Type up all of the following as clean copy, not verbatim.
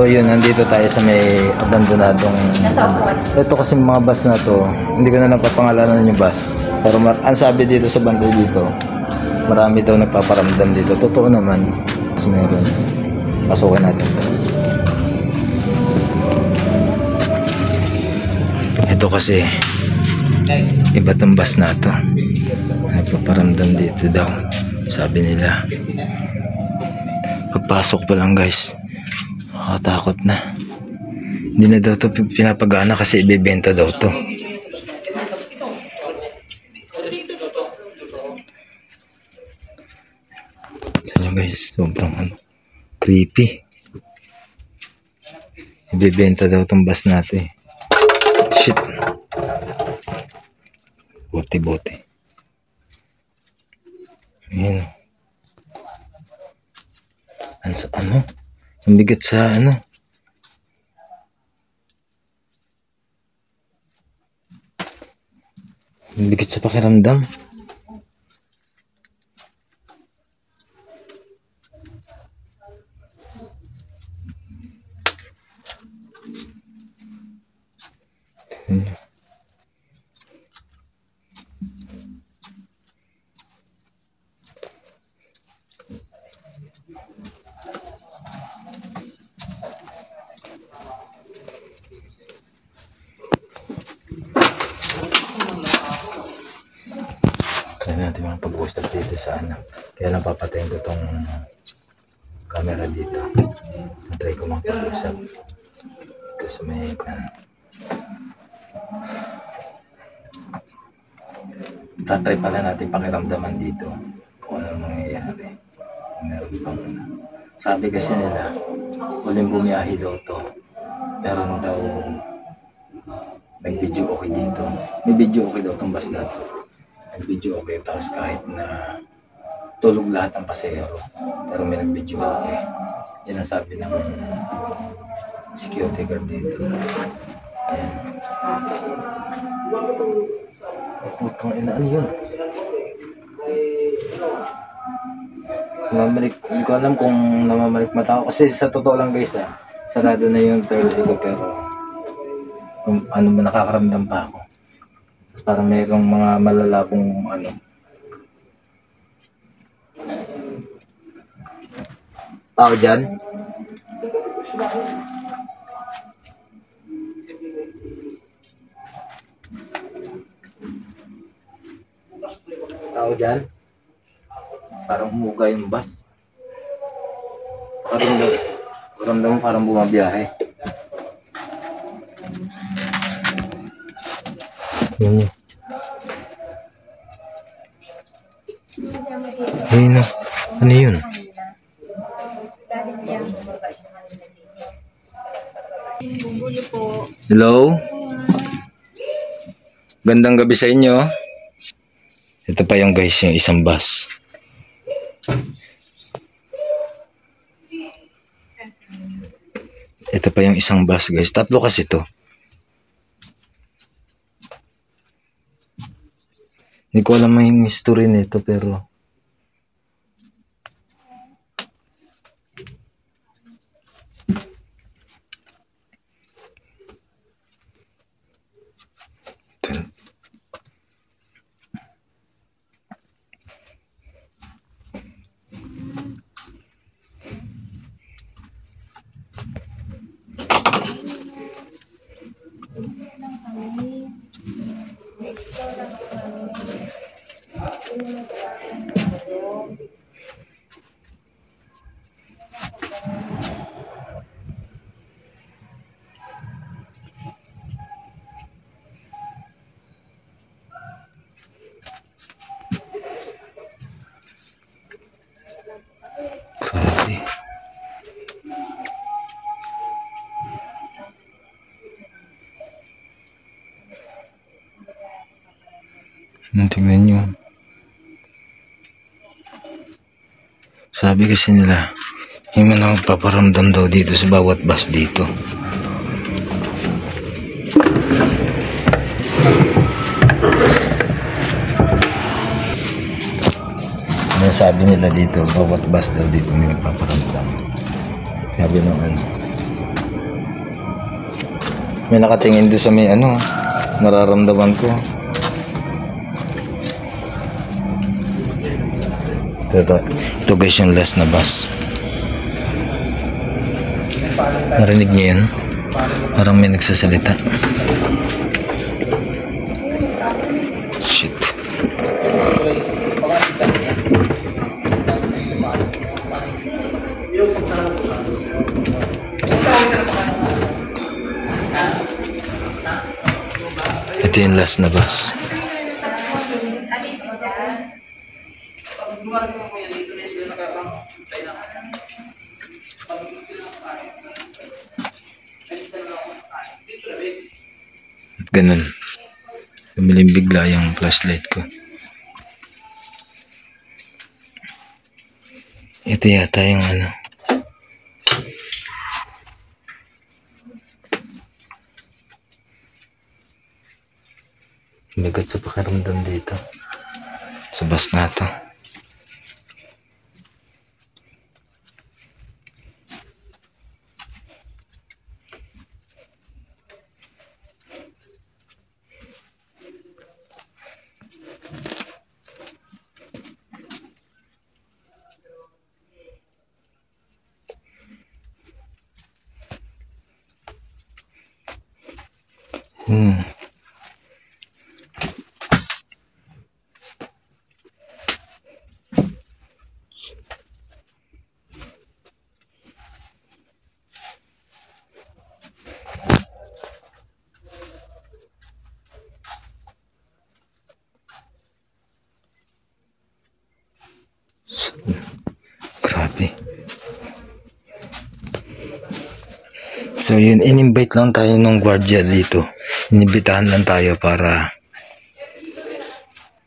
So yun, nandito tayo sa may abandonadong ito kasi mga bus na to, hindi ko na napapangalanan yung bus. Pero ang sabi dito sa bantay dito, marami daw nagpaparamdam dito. Totoo naman. Kasi meron. Pasukin natin to. Ito kasi iba tong bus na to. Nagpaparamdam dito daw. Sabi nila. Pagpasok pa lang guys, nakakatakot na. Hindi na daw to pinapagana kasi ibebenta daw to. Ito guys, sobrang creepy. Ibebenta daw tong bus natin. Shit. Bote. Ayan. Ang bigat sa ang bigat sa pakiramdam. Kaya natin mga pag-usap dito sa kaya lang papatayin ko tong camera dito. Try ko makapag-usap kasi may tatry pala natin pakiramdaman dito kung ano mangyayari. Meron pang sabi kasi nila huling bumiyahe daw to, meron daw nag-video okay dito, may video okay daw tong bus na to. Nag-video okay, tapos kahit na tulog lahat ng pasahero, pero may nag-video okay. Yan ang sabi ng security guard dito. Ayan. Putang ina, ano yun? Namamalik, hindi ko alam kung namamalik mata ko kasi sa totoo lang guys sarado na yung third eye ko, pero ano ba, nakakaramdam pa ako. Parang mayroong mga malalabong tao dyan. Tao dyan. Parang humuga yung bus. Parang parang bumabiyahe. Yan. Ayun na. Ano yun? Hello? Gandang gabi sa inyo. Ito pa yung guys, yung isang bus. Ito pa yung isang bus guys. Tatlo kasi to. Hindi ko alam yung history nito pero tingnan nyo. Sabi kasi nila yung mga magpaparamdam daw dito sa bawat bus dito. Ano sabi nila dito, bawat bus daw dito may nagpaparamdam. Sabi ng May nakatingin doon sa may ano, nararamdaman ko. Ito guys yung last na bus. Narinig niyo yun? Parang may nagsasalita. Shit. Ito yung last na bus. At ganun. Lumilim bigla yung flashlight ko. Ito yata yung ano. Bigat sa pakiramdam dito. Sa bus na to. Grabe. So yun, in-invite lang tayo ng gwardiya dito. Inibitahan lang tayo para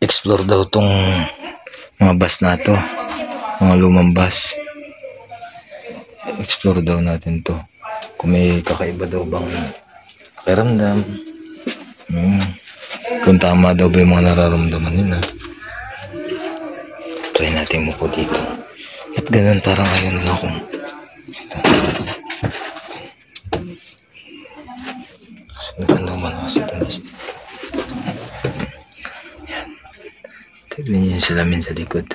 explore daw tong mga bus na to, mga lumang bus. Explore daw natin to, kung may kakaiba daw bang pakiramdam, kung tama daw ba yung mga nararamdaman nila. Try natin mo po dito. At ganun, parang ayun na akong ito. Sunod daw manasok ng list. Yan. Tignan nyo yung salamin sa likod.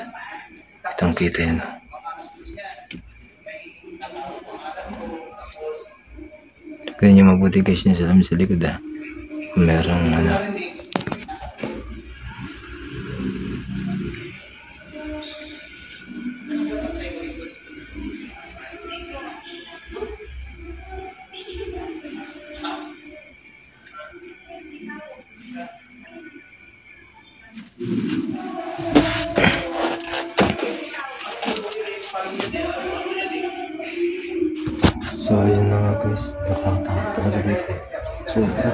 Kitang kita yun. Tignan nyo mabuti guys yung salamin sa likod ha. Kung merong ano. So ayun na nga guys, nakatakot talaga dito. Sobra.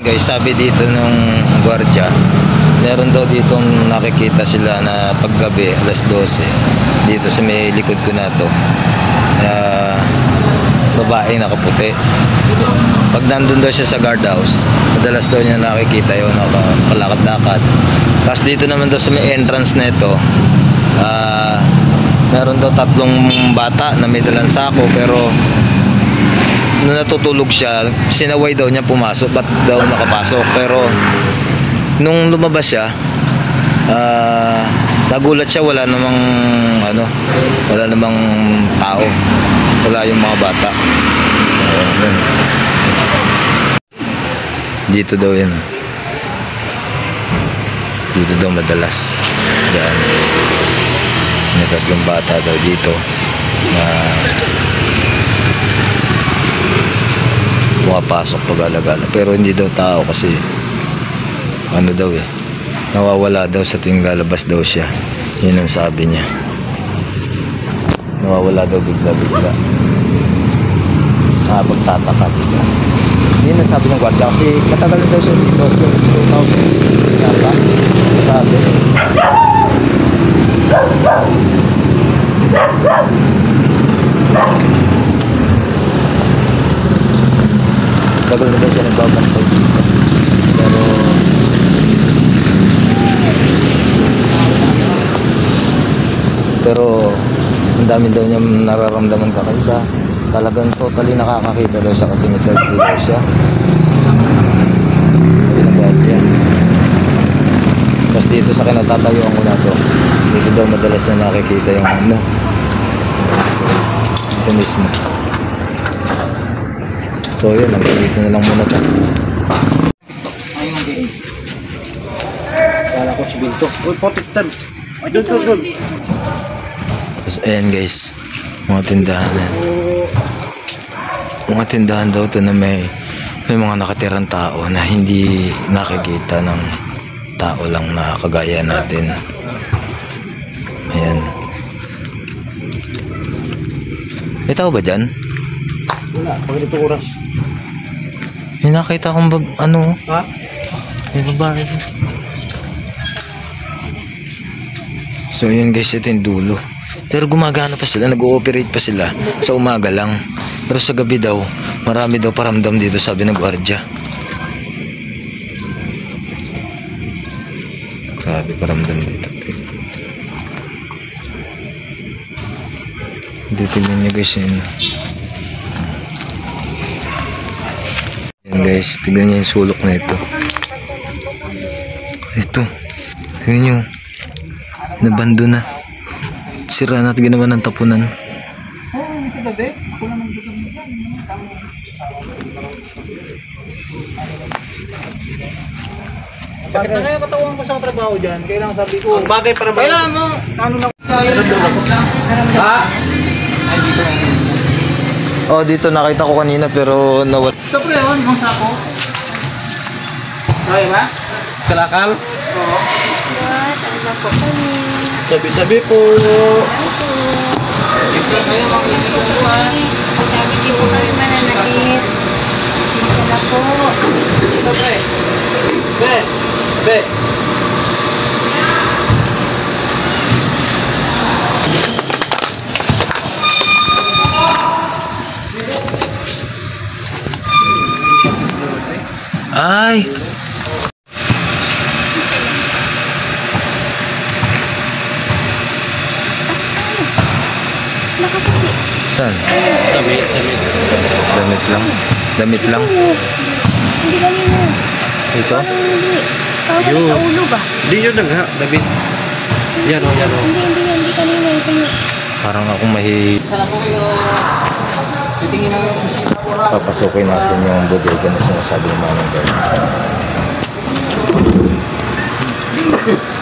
Guys, sabi dito nung gwardiya, meron daw ditong nakikita sila na paggabi, alas 12, dito sa may likod ko na to. Babae nakaputi. Pag nandun daw siya sa guardhouse, madalas daw niya nakikita yun, nakalakad-lakad. Tapos dito naman daw sa may entrance na ito, meron daw 3 bata na may dalang sako, pero nung natutulog siya, sinaway daw niya pumasok, ba't daw nakapasok. Pero nung lumabas siya, nagulat siya, wala namang ano, wala namang tao, wala yung mga bata. Dito daw yan, dito daw madalas yan. May 3 bata daw dito na pumapasok pag-alagala, pero hindi daw tao kasi ano daw nawawala daw sa tuwing lalabas daw siya. Yun ang sabi niya, nawawala daw bigla-bigla, pagtataka bigla. Yun ang sabi ng gwardiya kasi matagal daw siya dito, 2000 yata sabi. Tagal na daw siya nagbabantay dito, pero ang dami daw niya nararamdaman kakaiba. Talagang totally nakakakita daw siya kasi may ilaw siya. Yan. Tapos dito sa kinatatayuan ko na to, dito daw madalas na nakikita yung ano. Ito mismo. So yun, dito na lang muna to. Ayun game. Kala ko si Binto. Uy, protected. Doon. Tapos ayan guys, mga tindahan. Mga tindahan daw to na may mga nakatirang tao na hindi nakikita ng tao lang na kagaya natin. Ayan. May tao ba dyan? Wala, pag dito oras. May nakita akong ano? Ha? May babae. So yun guys, ito yung dulo. Pero gumagana pa sila, nag-ooperate pa sila sa umaga lang. Pero sa gabi daw, marami daw paramdam dito, sabi ng gwardiya. Grabe paramdam dito. Hindi, tignan nyo guys yun. Yan guys, tignan nyo yung sulok na ito. Ito, tignan nyo. Nabando na. Sira natin ginawa ng tapunan. Bakit na kaya katawan ko sa trabaho dyan? Kailangan sabi ko. Ang bagay para ba? Kailangan mo. Ano na? Ha? Ay, dito na. Oh, dito nakita ko kanina pero nawala. Ito pre, ibang sako. Kaya ba? Kalakal? Oo. Ano po kami? Sabi-sabi po. Ito kayo mga inuupuan. Sabi di po kami mananakit. Dito na po. Ito pre. Be. Be. Ay! Saan? Damit. Damit lang. Damit lang. Hindi kanina. Ito? Hindi. Tawag ka sa ulo ba? Di yun na nga, David. Yan o. Hindi kanina. Ito yung... Parang ako Sana po kayo. Titingin na yung bisita po ha. papasukin natin yung bodega na sinasabi ng mga guard.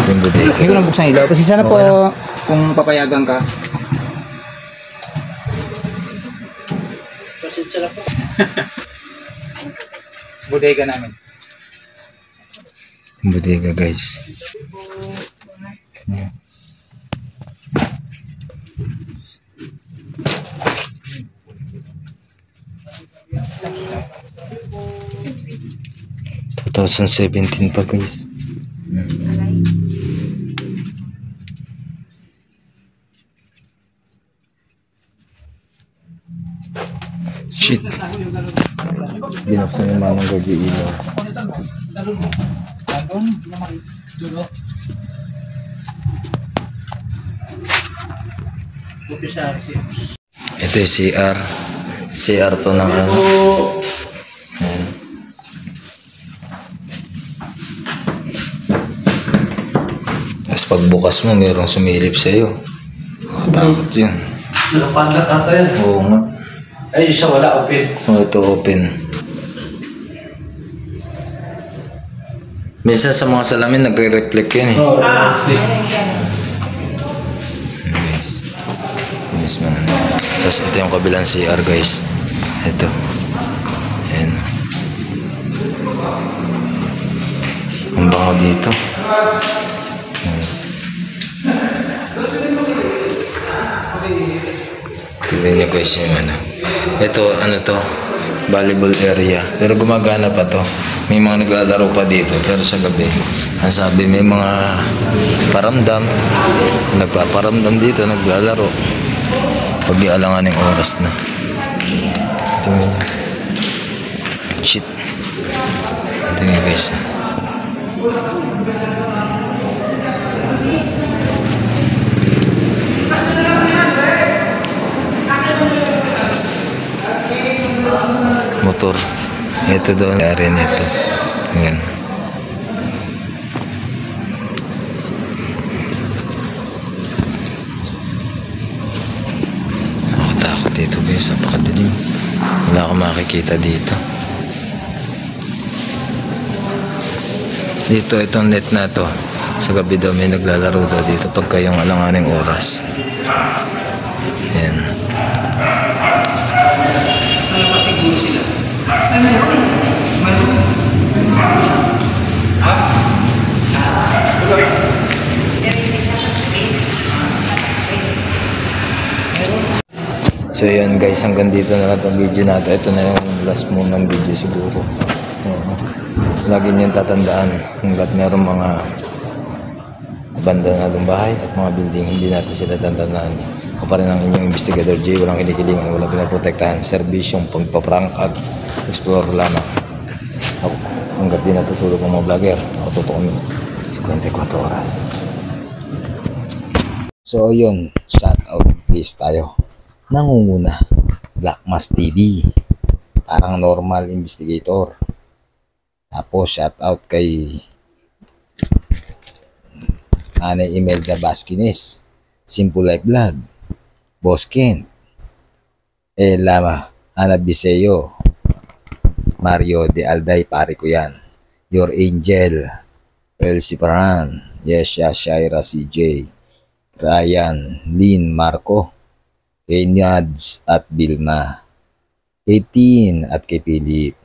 Yung bodega. Hindi ko lang buksan ilaw. Kasi sana po kung papayagan ka. Pasensya na po. Bodega namin. Yung bodega guys. Yan. Hmm. 2017 pa guys. Shit. Binuksan yung manong gagi ilaw. Ito yung CR. CR to ng ano. Ayan. Tapos pagbukas mo, mayroong sumilip sa'yo. Takot yun. Nakapandat ata yan. Oo nga. Ay, isa wala, open. Oh, ito open. Minsan sa mga salamin nagre-reflect yan eh. Mismo. Tapos ito yung kabilang CR guys. Ito. Ayan. Ang bango dito. Ayan. Tignan nyo guys yung ano. Ito, ano to? Volleyball area. Pero gumagana pa to. May mga naglalaro pa dito. Pero sa gabi, ang sabi may mga paramdam. Nagpaparamdam dito, naglalaro. Pag ialangan ng oras na. Tingnan nyo. Shit. Tingnan nyo guys. motor. Ito doon, area nito. Ayan. Nakatakot dito guys, napakadilim. Wala akong makikita dito. Dito, itong net na to, sa gabi daw may naglalaro daw dito pagka yung alanganing oras. Ayan. Saan pa siguro sila? So yun guys, hanggang dito na lang itong video natin. Ito na yung last mo ng video siguro. Lagi niyong tatandaan hanggat meron mga abandonadong bahay at mga building, hindi natin sila tatandaan. Ako pa rin ang inyong investigador J, walang kinikilingan, walang pinaprotektahan, serbisyong pagpaprank at explore lamang. Ako, hanggat di natutulog ang mga vlogger, ako totoo 54 oras. So yun, shout out please tayo. Nangunguna, Black Mass TV, parang normal investigator. Tapos shout out kay Nanay Imelda Basquines, Simple Life Vlog, Boss Ken, Lama, Ana Biseo, Mario de Alday, pare ko yan, Your Angel, Elsie Paran, Yesha Shaira CJ, Ryan, Lynn Marco, kay Nads at Bilma, kay Tin at kay Philip,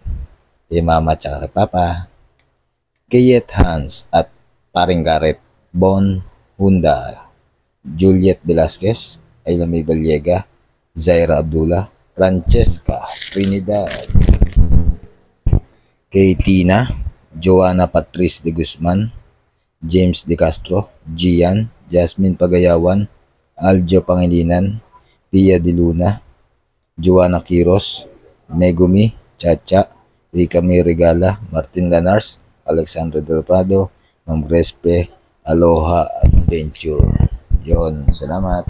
kay Mama at kay Papa, kay Yet Hans at paring Garrett, Bon Hunda, Juliet Velasquez, Ayla May Vallega, Zaira Abdullah, Francesca Trinidad, kay Tina, Joanna Patrice de Guzman, James De Castro, Gian, Jasmine Pagayawan, Aljo Pangilinan, Pia De Luna, Joanna Quiros, Megumi, Chacha, Rica May Regala, Martin Lanars, Alexandra Del Prado, Ma'am Grespe, Aloha Adventure. Yon, salamat.